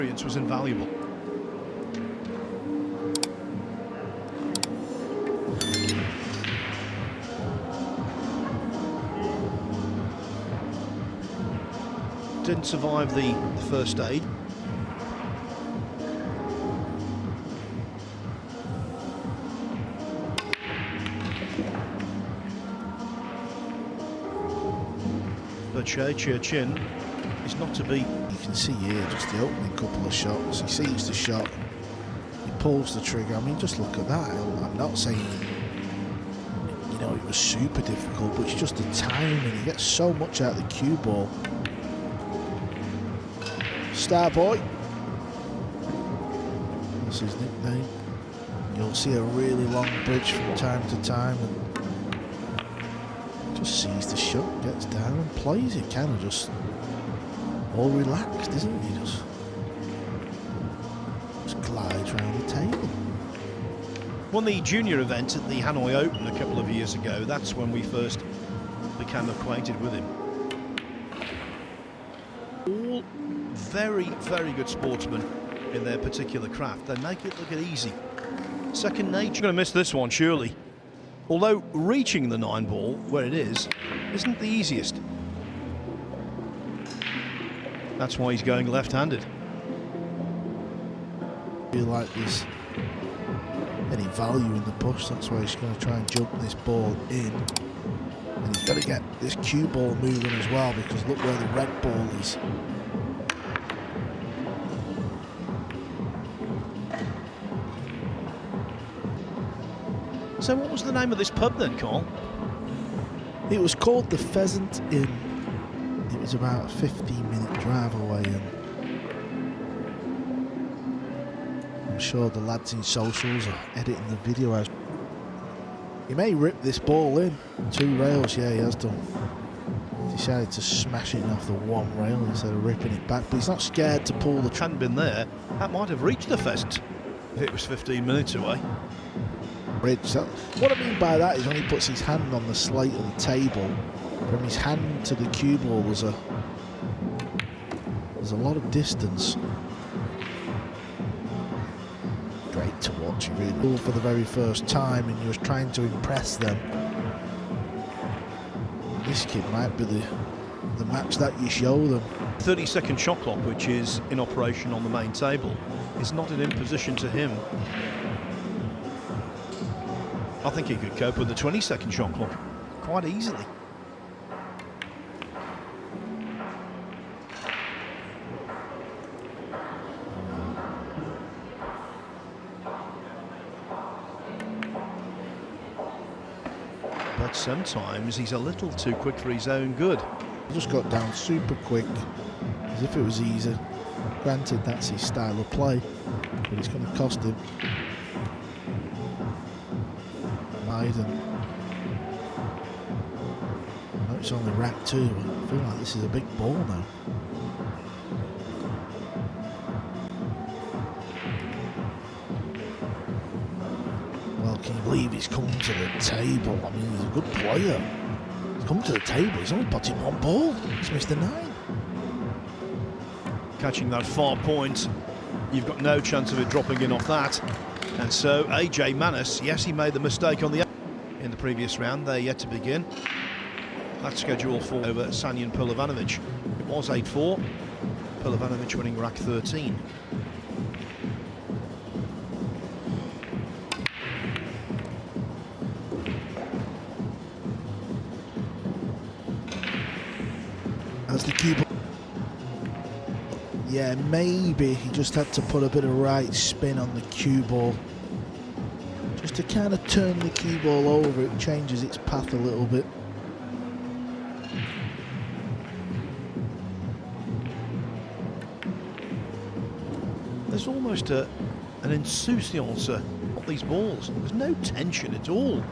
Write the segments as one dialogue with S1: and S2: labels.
S1: Experience was invaluable. Didn't survive the first stage. But Chia Chen is not to be.
S2: You can see here just the opening couple of shots. He sees the shot, he pulls the trigger. I mean, just look at that. I'm not saying, you know, it was super difficult, but it's just the timing. He gets so much out of the cue ball. Starboy, that's his nickname. You'll see a really long bridge from time to time, and just sees the shot, gets down and plays it, kind of just all relaxed, isn't he? Just glides around the table.
S1: Won the junior event at the Hanoi Open a couple of years ago. That's when we first became acquainted with him. All very, very good sportsmen in their particular craft. They make it look easy. Second nature. You're going to miss this one, surely. Although reaching the 9 ball where it is isn't the easiest. That's why he's going left-handed.
S2: Feel like there's any value in the push. That's why he's going to try and jump this ball in. And he's got to get this cue ball moving as well, because look where the red ball is.
S1: So what was the name of this pub then, Carl?
S2: It was called the Pheasant Inn. It was about a 15-minute drive away, and I'm sure the lads in socials are editing the video as he may rip this ball in 2 rails. Yeah, he has done. Decided to smash it off the 1 rail instead of ripping it back, but he's not scared to pull the
S1: Hadn't been there, that might have reached the pheasant if it was 15 minutes away.
S2: bridge. So what I mean by that is when he puts his hand on the slate of the table, from his hand to the cue ball there's a lot of distance. Great to watch, really. For the very first time, and he was trying to impress them. This kid might be the match that you show them.
S1: 30-second shot clock, which is in operation on the main table, is not an imposition to him. I think he could cope with the 20-second shot clock quite easily. But sometimes he's a little too quick for his own good.
S2: He just got down super quick, as if it was easy. Granted, that's his style of play, but it's going to cost him. Maiden. I know it's only rack 2, but I feel like this is a big ball now. Well, can you believe he's come to the table? I mean, he's a good player. He's come to the table, he's only putting 1 ball. He's missed the 9.
S1: Catching that far point, you've got no chance of it dropping in off that. And so AJ Manis, yes, he made the mistake on the in the previous round. They're yet to begin. That's scheduled for over Sanyan Pilovanovic. It was 8-4. Pilovanovic winning rack 13.
S2: As the cue ball. Yeah, maybe he just had to put a bit of right spin on the cue ball. Just to kind of turn the cue ball over, it changes its path a little bit.
S1: There's almost an insouciance of these balls. There's no tension at all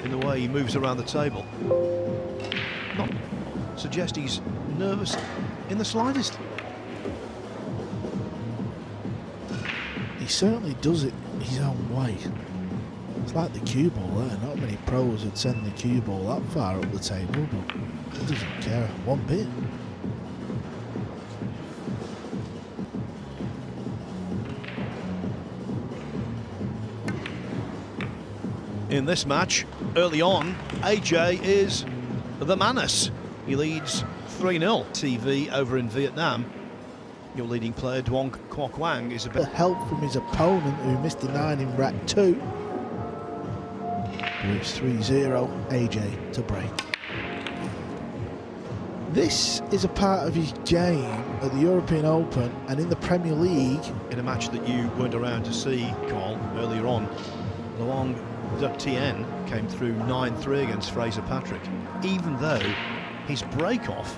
S1: in the way he moves around the table. Not suggest he's nervous in the slightest.
S2: He certainly does it his own way. It's like the cue ball there. Not many pros would send the cue ball that far up the table, but he doesn't care one bit.
S1: in this match. Early on, AJ is the Manus. He leads 3-0. TV over in Vietnam. Your leading player, Duong Quoc Wang, is a bit...
S2: help from his opponent, who missed the 9 in rack 2. But it's 3-0, AJ to break. This is a part of his game at the European Open and in the Premier League.
S1: In a match that you weren't around to see, Carl, earlier on, Luong Duc Tien came through 9-3 against Fraser Patrick, even though his break-off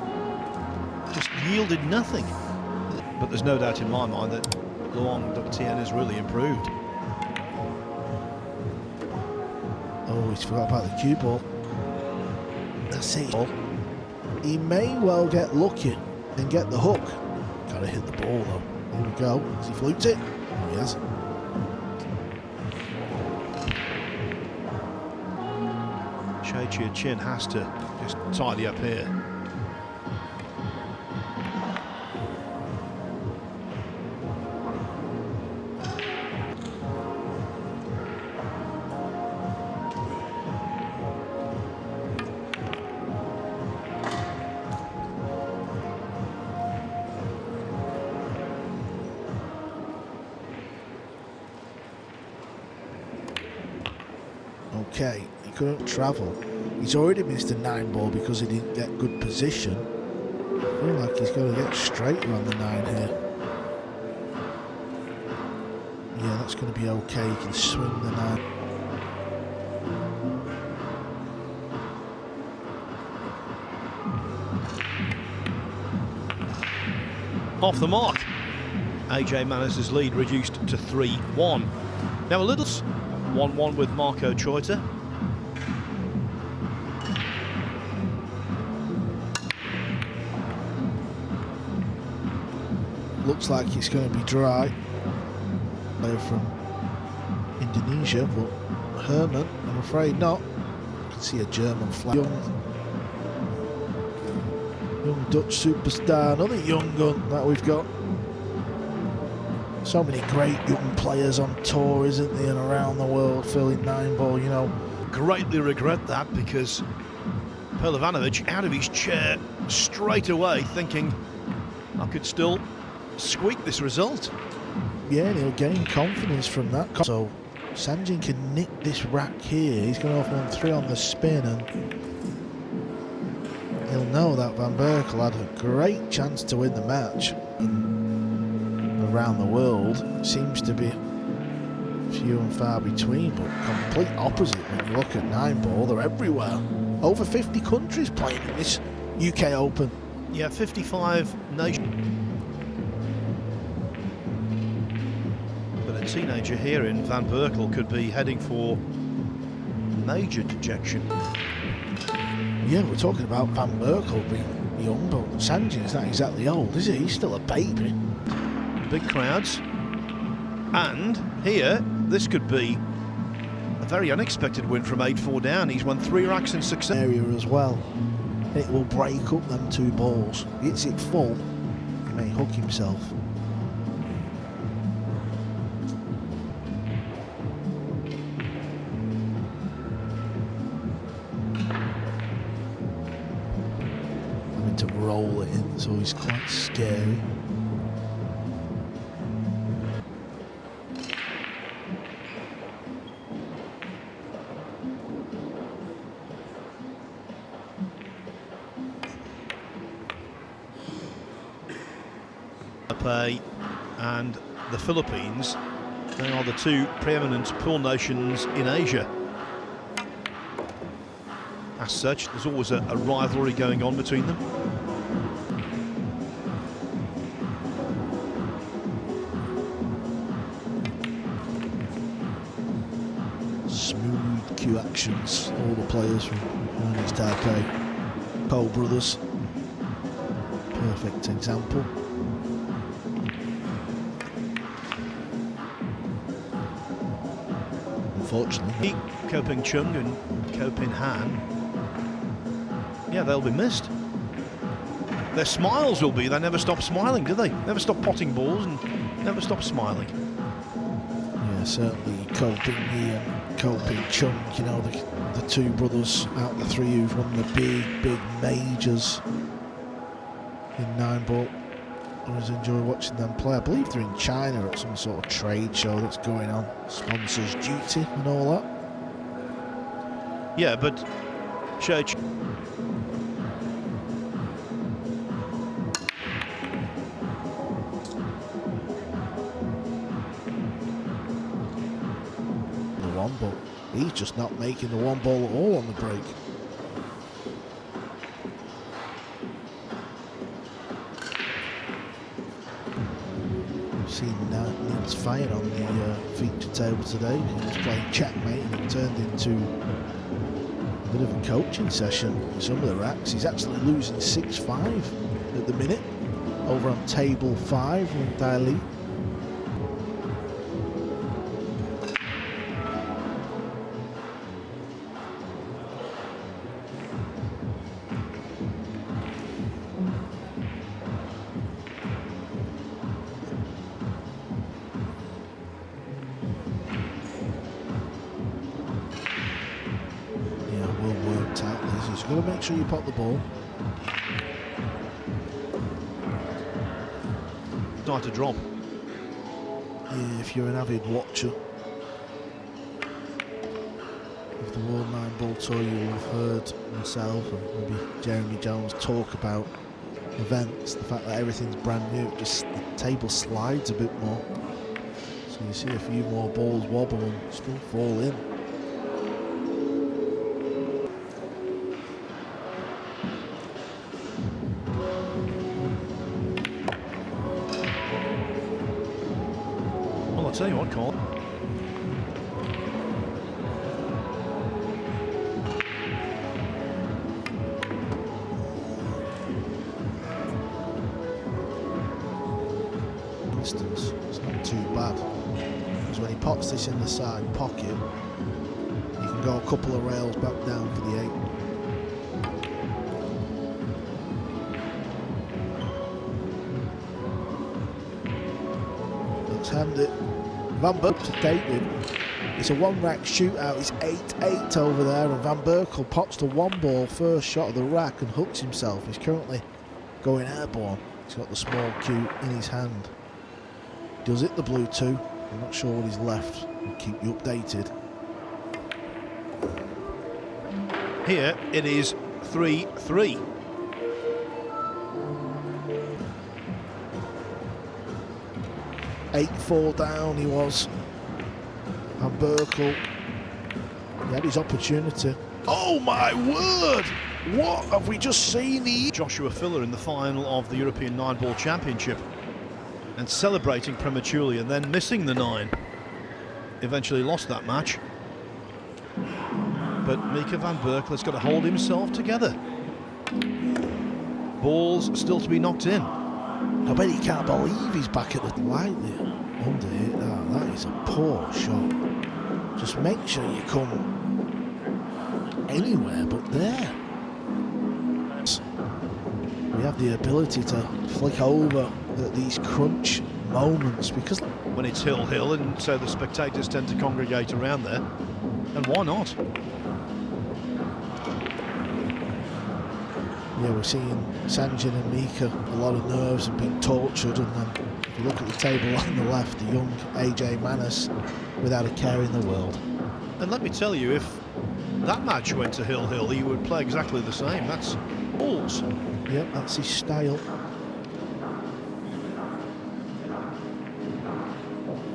S1: just yielded nothing. But there's no doubt in my mind that Luong Duc Tien has really improved.
S2: Oh, he's forgot about the cue ball. That's it. He may well get lucky and get the hook. Gotta hit the ball though. Here we go. Has he fluked it? Oh, he hasn't.
S1: Chia Chen has to just tidy up here.
S2: Okay, he couldn't travel. He's already missed a 9 ball because he didn't get good position. I feel like he's got to get straighter on the 9 here. Yeah, that's going to be okay. He can swing the 9.
S1: Off the mark. AJ Manus' lead reduced to 3-1. Now a little 1-1 with Marco Choita.
S2: Looks like it's going to be dry. Player from Indonesia, but Herman, I'm afraid not. You can see a German flag. Young Dutch superstar, another young gun that we've got. So many great young players on tour, isn't there, and around the world filling 9 ball, you know.
S1: Greatly regret that, because Perlivanovic out of his chair straight away thinking I could still squeak this result.
S2: Yeah, and he'll gain confidence from that. So Sanjin can nick this rack here. He's going to off 1-3 on the spin, and he'll know that Van Berkel had a great chance to win the match. Around the world seems to be few and far between, but complete opposite when you look at 9 ball. They're everywhere. Over 50 countries playing in this UK Open.
S1: Yeah, 55 nations. But a teenager here in Van Berkel could be heading for major dejection.
S2: Yeah, we're talking about Van Berkel being young, but Sanjin's not exactly old, is he? He's still a baby.
S1: Big crowds, and here this could be a very unexpected win from 8-4 down. He's won 3 racks in succession.
S2: Area as well. It will break up them 2 balls. Hits it full, he may hook himself. Having to roll it in, so he's quite scary.
S1: And the Philippines, they are the 2 preeminent pool nations in Asia. As such, there's always a rivalry going on between them.
S2: Smooth cue actions, all the players from Chinese Taipei. Cole brothers, perfect example. Unfortunately,
S1: Ko Ping Chung and Ko Pin Han, yeah, they'll be missed. Their smiles will be, they never stop smiling, do they? Never stop potting balls and never stop smiling.
S2: Yeah, certainly Ko Ping and Koping Chung, you know, the two brothers out of the three who've won the big majors in 9-ball. I always enjoy watching them play. I believe they're in China at some sort of trade show that's going on. Sponsors duty and all that.
S1: Yeah, but Hsieh Chen.
S2: The one ball. He's just not making the one ball at all on the break. Seen Niels Fire on the feature table today. He was playing checkmate and it turned into a bit of a coaching session in some of the racks. He's actually losing 6-5 at the minute over on table 5 with Daili. You've got to make sure you pot the ball.
S1: Start to drop.
S2: Yeah, if you're an avid watcher of the World 9-Ball Tour, you'll have heard myself and maybe Jeremy Jones talk about events, the fact that everything's brand new, just the table slides a bit more. So you see a few more balls wobble and still fall in.
S1: I'll tell you what, Colin.
S2: Distance, it's not too bad. Because when he pots this in the side pocket, you can go a couple of rails back down for the 8. Let's hand it. Van Berkel to date with. It's a one-rack shootout. It's 8-8 over there, and Van Berkel pots the one ball first shot of the rack and hooks himself. He's currently going airborne. He's got the small cue in his hand. Does hit the blue 2. I'm not sure what he's left. I'll keep you updated.
S1: Here it is 3-3.
S2: Eight-4 down he was. Van Berkel. He had his opportunity. Oh my word! What have we just seen here?
S1: Joshua Filler in the final of the European 9-Ball Championship and celebrating prematurely and then missing the 9. Eventually lost that match. But Mika Van Berkel has got to hold himself together. Balls still to be knocked in.
S2: I bet he can't believe he's back at the lightly under hit that. That is a poor shot. Just make sure you come anywhere but there. We have the ability to flick over at these crunch moments because
S1: when it's hill, and so the spectators tend to congregate around there. And why not?
S2: Yeah, we're seeing Sanjin and Mika, a lot of nerves and being tortured, and then if you look at the table on the left, the young AJ Manis without a care in the world.
S1: And let me tell you, if that match went to hill, he would play exactly the same. That's balls.
S2: Yep, that's his style.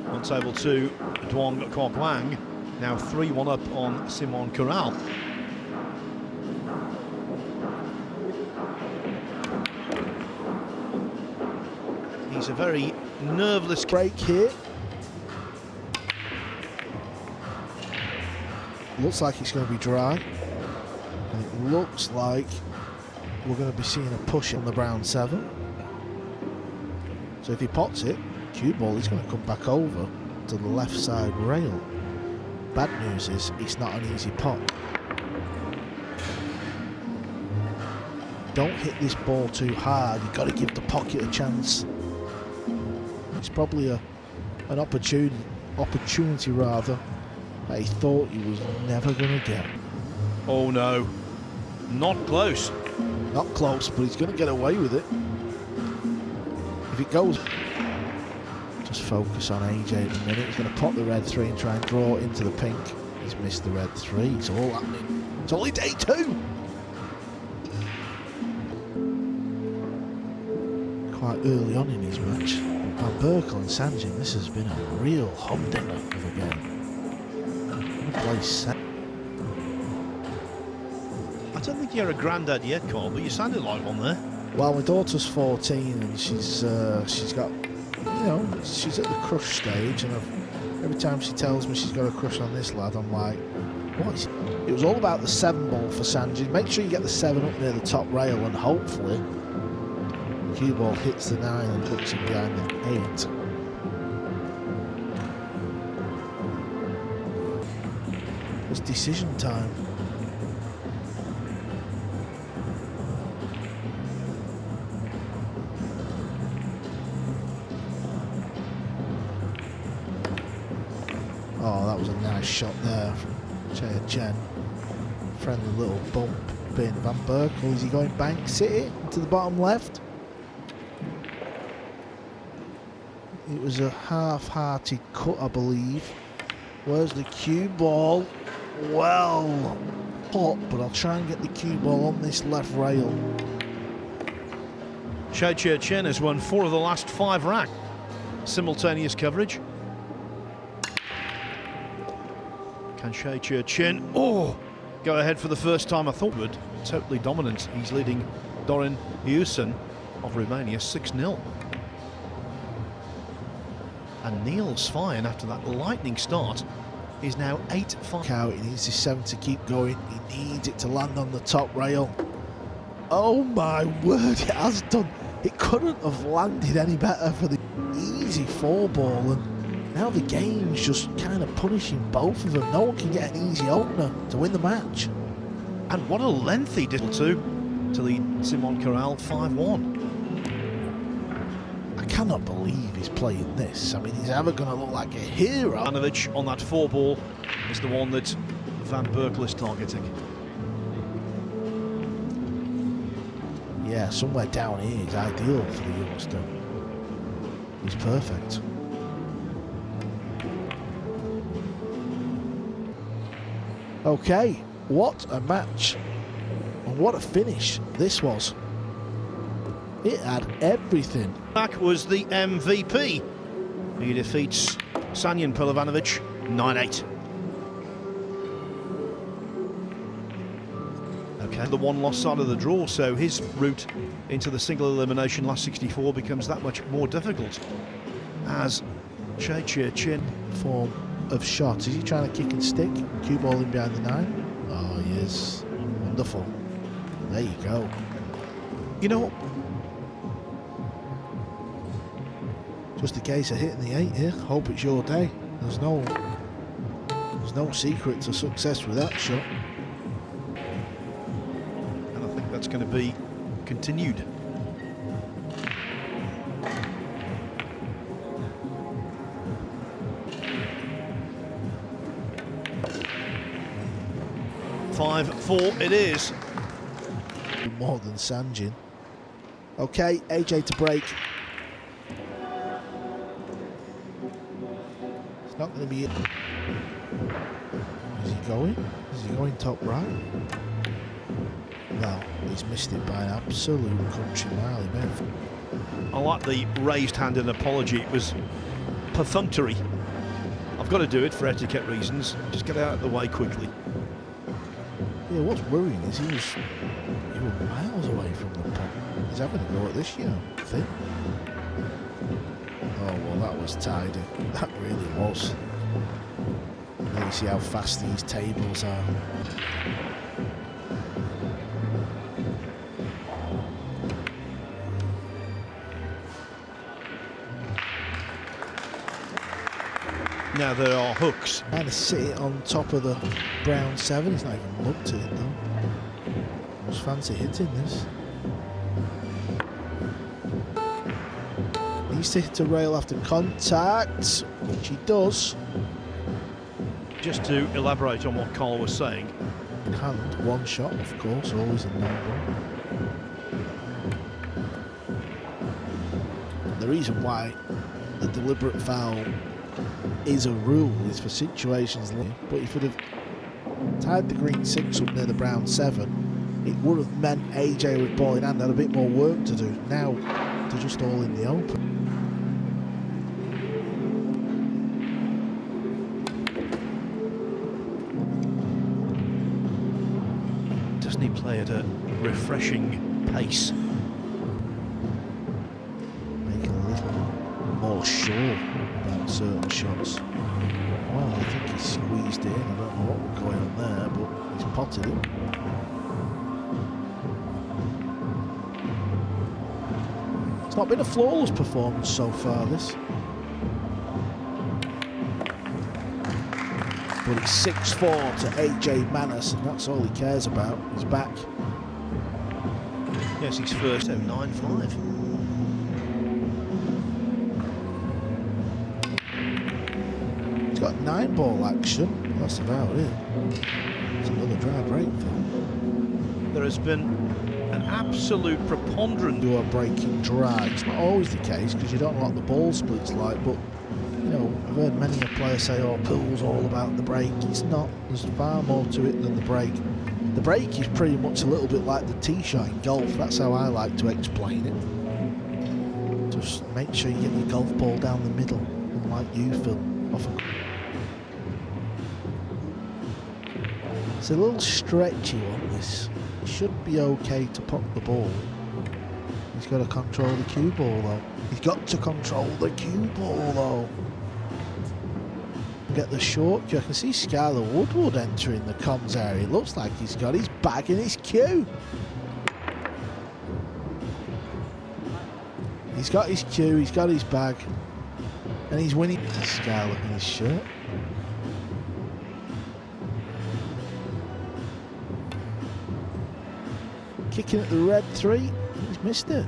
S1: On table 2, Duong Kok Wang, now 3-1 up on Simon Corral. He's a very nerveless
S2: break here. Looks like it's going to be dry. And it looks like we're going to be seeing a push on the brown 7. So if he pots it, cue ball is going to come back over to the left side rail. Bad news is it's not an easy pot. Don't hit this ball too hard. You've got to give the pocket a chance. It's probably an opportunity rather that he thought he was never going to get.
S1: Oh no, not close.
S2: Not close, but he's going to get away with it. If it goes... Just focus on AJ at the minute. He's going to pop the red 3 and try and draw it into the pink. He's missed the red 3. It's all happening. It's only day 2. Quite early on in his match. Van Berkel and Sanjin, this has been a real humdinger of a game. Play set.
S1: I don't think you're a granddad yet, Carl, but you sounded like one there.
S2: Well, my daughter's 14 and she's got, you know, she's at the crush stage, and every time she tells me she's got a crush on this lad, I'm like, what is it? It was all about the 7 ball for Sanjay. Make sure you get the 7 up near the top rail, and hopefully the cue ball hits the 9 and hooks him behind the 8. It's decision time. Oh, that was a nice shot there from Chia Chen. Friendly little bump in. Van Berkel, is he going bank city to the bottom left? It was a half-hearted cut, I believe. Where's the cue ball? Well, hot, but I'll try and get the cue ball on this left rail.
S1: Chia Chen has won 4 of the last 5 racks. Simultaneous coverage. Can Chia Chen, go ahead for the first time? I thought would. Totally dominant. He's leading Dorin Hsieh of Romania 6-0. And Niels Fine, after that lightning start, is now 8-5.
S2: Out, he needs his 7 to keep going. He needs it to land on the top rail. Oh my word, it has done. It couldn't have landed any better for the easy 4 ball, and now the game's just kind of punishing both of them. No one can get an easy opener to win the match.
S1: And what a lengthy did to lead Simon Corral 5-1.
S2: I cannot believe he's playing this. I mean, he's ever going to look like a hero.
S1: Ivanovic on that 4 ball is the one that Van Berkel is targeting.
S2: Yeah, somewhere down here is ideal for the youngster. He's perfect. Okay, what a match. And what a finish this was. It had everything.
S1: Back was the MVP. He defeats Sanjan Pelovanovic 9-8. Okay, the 1 loss side of the draw, so his route into the single elimination last 64 becomes that much more difficult. As Chia Chen
S2: Form of shot. Is he trying to kick and stick? Cue ball in behind the 9. Oh, he is. Wonderful. There you go.
S1: You know,
S2: just a case of hitting the 8 here. Hope it's your day. There's no secret to success with that shot.
S1: and I think that's going to be continued. (5-4) it is.
S2: More than Sanjin. Okay, AJ to break. It's not going to be it. Is he going? Is he going top right? No, he's missed it by an absolute country mile. He may have...
S1: I like the raised hand and apology. It was perfunctory. I've got to do it for etiquette reasons. Just get out of the way quickly.
S2: Yeah, what's worrying is he was miles away from the putt. He's having a go at this, you know, thing. Oh, well, that was tidy. That really was. Now you see how fast these tables are.
S1: Now there are hooks.
S2: Trying to sit it on top of the brown 7. He's not even looked at it though. Just fancy hitting this. Needs to hit a rail after contact, which he does.
S1: just to elaborate on what Carl was saying.
S2: Hand, one shot, of course, always a no-ball. The reason why the deliberate foul is a rule is for situations like, but if it had tied the green 6 up near the brown 7, it would have meant AJ with ball in hand had a bit more work to do. Now they're just all in the open.
S1: Doesn't he play at a refreshing pace?
S2: Making a little more sure about certain shots. Well, I think he's squeezed in. I don't know what was going on there, but he's potted it. It's not been a flawless performance so far, this. But it's 6-4 to AJ Manis, and that's all he cares about. He's back.
S1: Yes, he's first, 9-5.
S2: He's got 9-ball action. That's about it. It's another dry break for him.
S1: There has been an absolute preponderance.
S2: Do a breaking drag. It's not always the case because you don't know what the ball splits like, but you know, I've heard many a player say, oh, pool's all about the break. It's not. There's far more to it than the break. The break is pretty much a little bit like the tee shot in golf. That's how I like to explain it. Just make sure you get your golf ball down the middle, unlike you, Phil. Often. It's a little stretchy on this. It should be okay to pop the ball. He's got to control the cue ball though. He's got to control the cue ball though. Get the short cue. I can see Skylar Woodward entering the comms area. It looks like he's got his bag in his cue. He's got his cue, he's got his bag, and he's winning. Skylar in his shirt. Kicking at the red 3, he's missed it.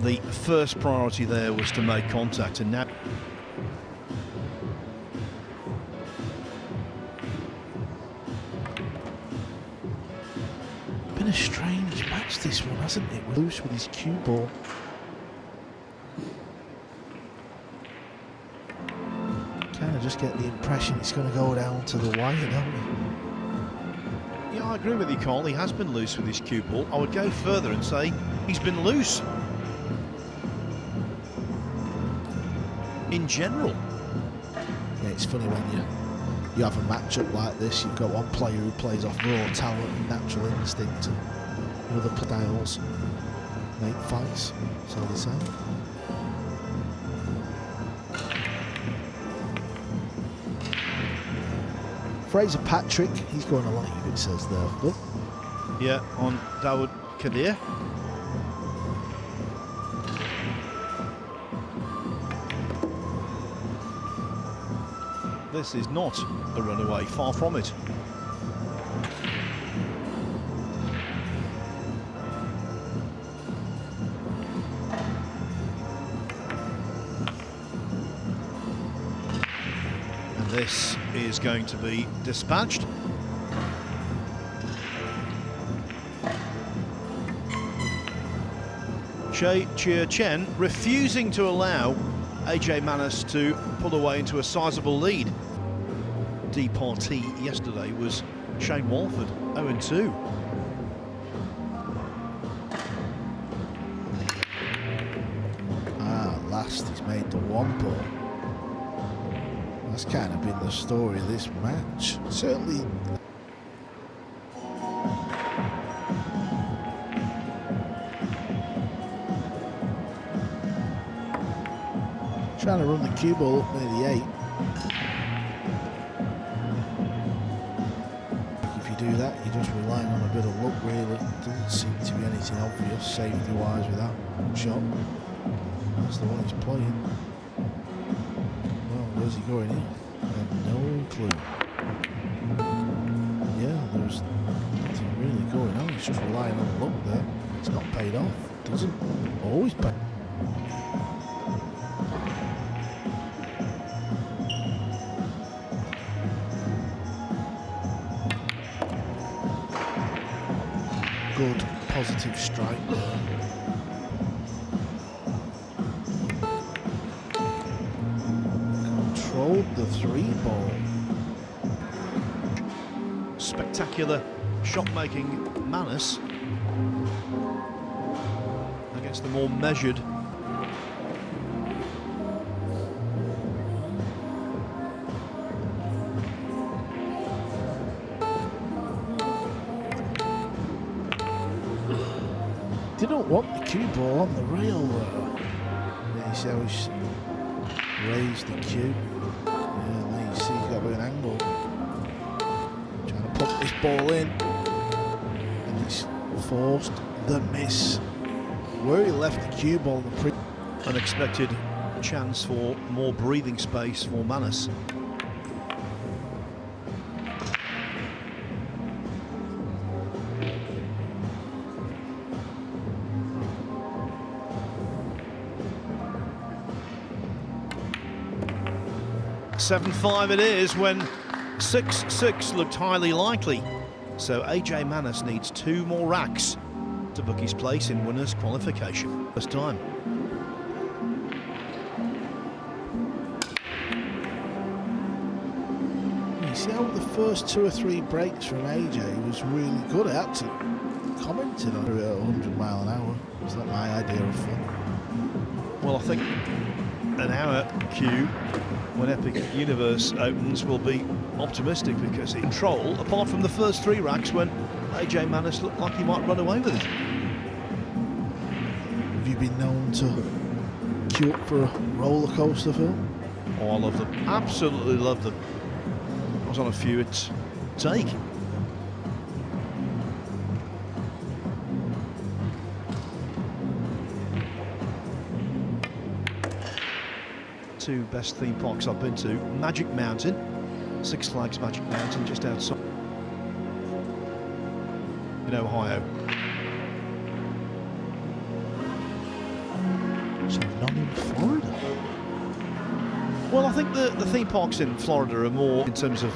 S1: The first priority there was to make contact, and now
S2: been a strange match this one, hasn't it? Loose with his cue ball. Kind of just get the impression it's going to go down to the wire, don't we?
S1: yeah, I agree with you, Carl. He has been loose with his cue ball. I would go further and say he's been loose in general.
S2: Yeah, it's funny when you have a matchup like this, you've got one player who plays off raw talent and natural instinct, and the other styles make fights, so they say. Fraser Patrick, he's going along, it says there, Phil.
S1: Yeah, on Dawood Kadir. This is not a runaway, far from it. And this is going to be dispatched. Chia Chen refusing to allow AJ Manis to pull away into a sizable lead. Departee yesterday was Shane Walford, 0-2.
S2: Last he's made the 1 ball. That's kind of been the story of this match. Certainly. Trying to run the cue ball up near the 8. If you do that, you're just relying on a bit of luck, really. Doesn't seem to be anything obvious safety-wise with that shot. That's the one he's playing. Well, where's he going here? I have no clue. Yeah, there's nothing really going on. He's just relying on luck there. It's not paid off. It doesn't always pay. good, positive strike there. Controlled the 3-ball.
S1: Spectacular shot-making Manus against the more measured
S2: Didn't want the cue ball on the rail though. Yeah, you see how he's raised the cue. Yeah, and there you see he's got a bit of an angle. Trying to pump this ball in. And he's forced the miss. Where he left the cue ball in the
S1: unexpected chance for more breathing space for Manus. "7-5" it is when 6-6 looked highly likely. So AJ Manus needs 2 more racks to book his place in winners' qualification. First time.
S2: You see how the first 2 or 3 breaks from AJ was really good. I actually commented on it at 100 mile an hour. It's not my idea of fun.
S1: Well, I think an hour queue when Epic Universe opens will be optimistic because in control, apart from the first 3 racks when AJ Manus looked like he might run away with it.
S2: Have you been known to queue up for a roller coaster film?
S1: Oh, I love them. Absolutely love them. I was on a few at take. Two best theme parks I've been to: Magic Mountain, Six Flags Magic Mountain, just outside in Ohio.
S2: So none in Florida.
S1: Well, I think the theme parks in Florida are more in terms of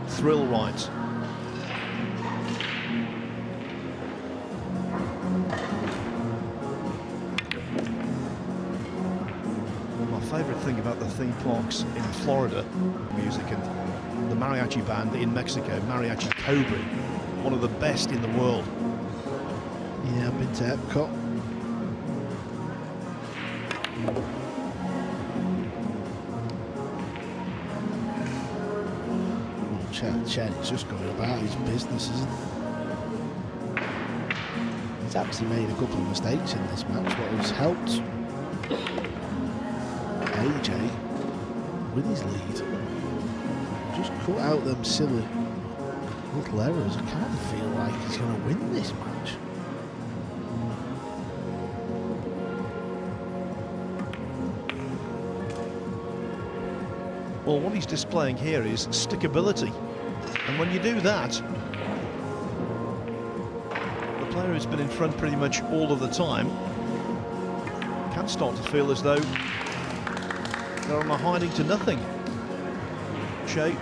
S1: thrill rides. Well, my favourite thing about the theme parks in Florida, music, and the mariachi band in Mexico, Mariachi Cobra, one of the best in the world.
S2: Yeah, I've been to Epcot. Chia Chen is just going about his business, isn't he? He's actually made a couple of mistakes in this match, but has helped AJ with his lead. Just cut out them silly little errors. I kind of feel like he's going to win this match.
S1: Well, what he's displaying here is stickability. And when you do that, the player who's been in front pretty much all of the time can start to feel as though they're on a hiding to nothing. Chia.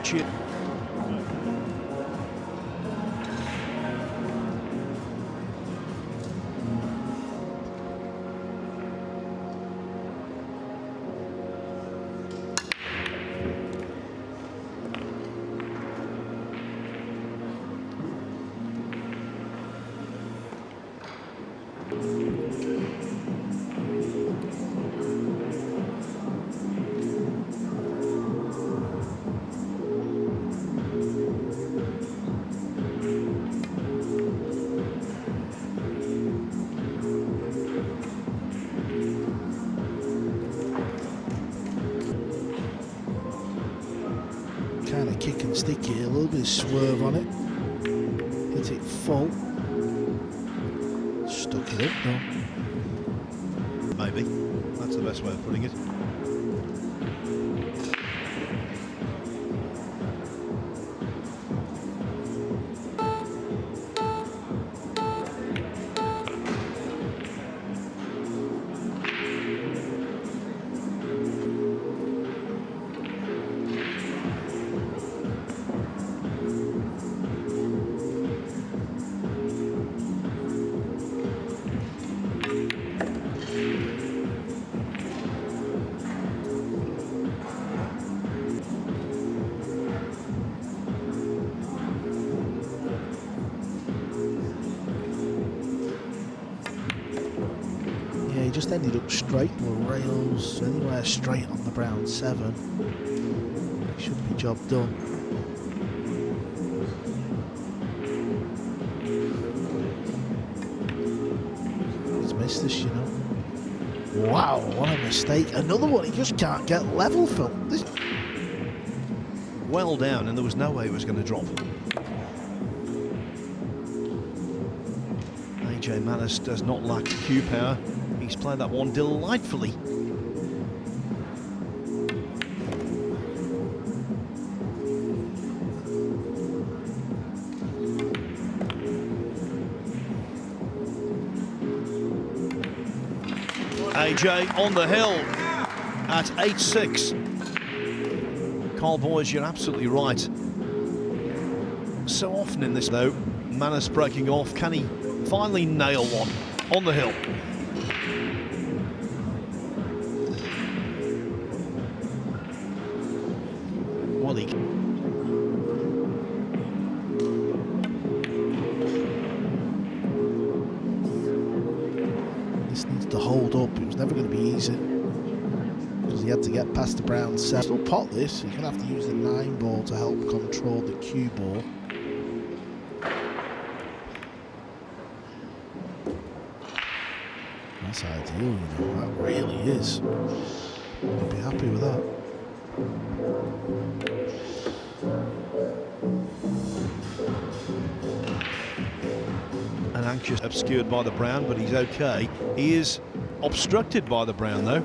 S2: Kind of kick and stick here, a little bit of swerve on it. Hit it full. Stuck it up though.
S1: Maybe. That's the best way of putting it.
S2: ended up straight with rails anywhere straight on the brown 7. Should be job done. He's missed this, you know. Wow, what a mistake. Another one, he just can't get level from this.
S1: Well down, and there was no way it was going to drop. AJ Manis does not lack cue power. He's played that one delightfully. AJ on the hill at 8-6. Carl Boys, you're absolutely right. So often in this though, Manis breaking off. Can he finally nail one on the hill? Well, he
S2: This needs to hold up. It was never going to be easy because he had to get past the brown 7. Still pot this. You're going to have to use the 9 ball to help control the cue ball. That's ideal, you know. That really is. I'll be happy with that.
S1: and anxious, obscured by the brown, but he's okay. He is obstructed by the brown though.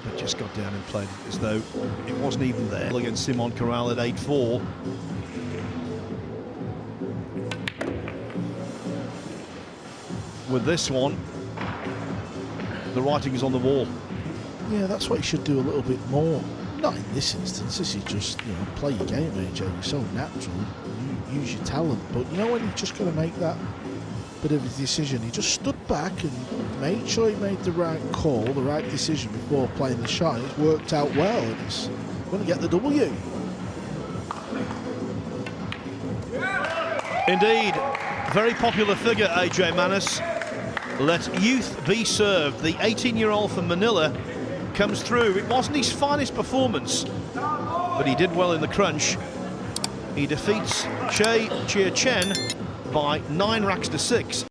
S1: But just got down and played as though it wasn't even there. Against Simon Corral at 8-4. With this one, the writing is on the wall.
S2: Yeah, that's what you should do a little bit more. Not in this instance. This is just, you know, play your game, AJ. You're so natural. You use your talent. But you know when you've just got to make that bit of a decision, he just stood back and made sure he made the right call, the right decision before playing the shot. It's worked out well, and he's going to get the W.
S1: Indeed, very popular figure, AJ Manis. Let youth be served. The 18-year-old from Manila comes through. It wasn't his finest performance, but he did well in the crunch. He defeats Chia Chen by 9 racks to 6.